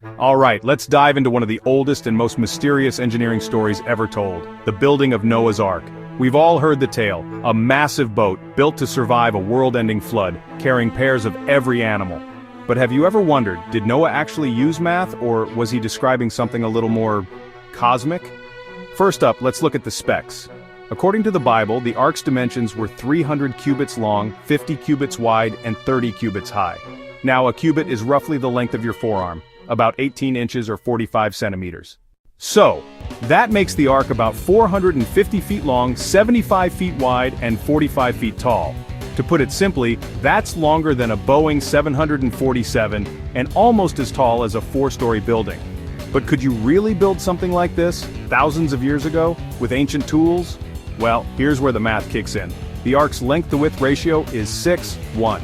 Alright, let's dive into one of the oldest and most mysterious engineering stories ever told, the building of Noah's Ark. We've all heard the tale, a massive boat built to survive a world-ending flood, carrying pairs of every animal. But have you ever wondered, did Noah actually use math, or was he describing something a little more cosmic? First up, let's look at the specs. According to the Bible, the ark's dimensions were 300 cubits long, 50 cubits wide, and 30 cubits high. Now, a cubit is roughly the length of your forearm, about 18 inches or 45 centimeters. So, that makes the ark about 450 feet long, 75 feet wide, and 45 feet tall. To put it simply, that's longer than a Boeing 747 and almost as tall as a 4-story building. But could you really build something like this, thousands of years ago, with ancient tools? Well, here's where the math kicks in. The ark's length-to-width ratio is 6:1.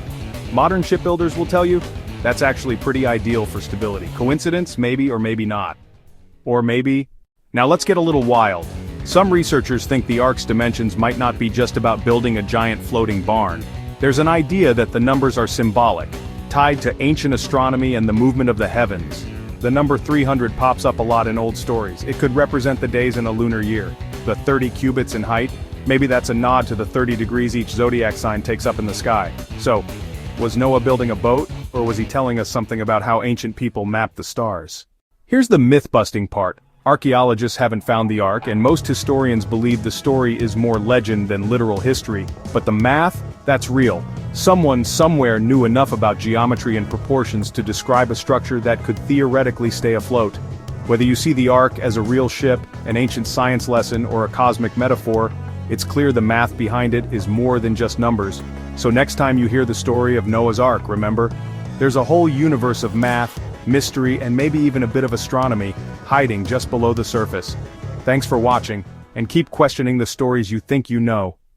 Modern shipbuilders will tell you, that's actually pretty ideal for stability. Coincidence? Maybe or maybe not. Or maybe... Now let's get a little wild. Some researchers think the ark's dimensions might not be just about building a giant floating barn. There's an idea that the numbers are symbolic, tied to ancient astronomy and the movement of the heavens. The number 300 pops up a lot in old stories. It could represent the days in a lunar year. The 30 cubits in height, maybe that's a nod to the 30 degrees each zodiac sign takes up in the sky. So, was Noah building a boat, or was he telling us something about how ancient people mapped the stars? Here's the myth-busting part. Archaeologists haven't found the ark, and most historians believe the story is more legend than literal history. But the math? That's real. Someone somewhere knew enough about geometry and proportions to describe a structure that could theoretically stay afloat. Whether you see the ark as a real ship, an ancient science lesson, or a cosmic metaphor, it's clear the math behind it is more than just numbers. So next time you hear the story of Noah's Ark, remember, there's a whole universe of math, mystery, and maybe even a bit of astronomy hiding just below the surface. Thanks for watching, and keep questioning the stories you think you know.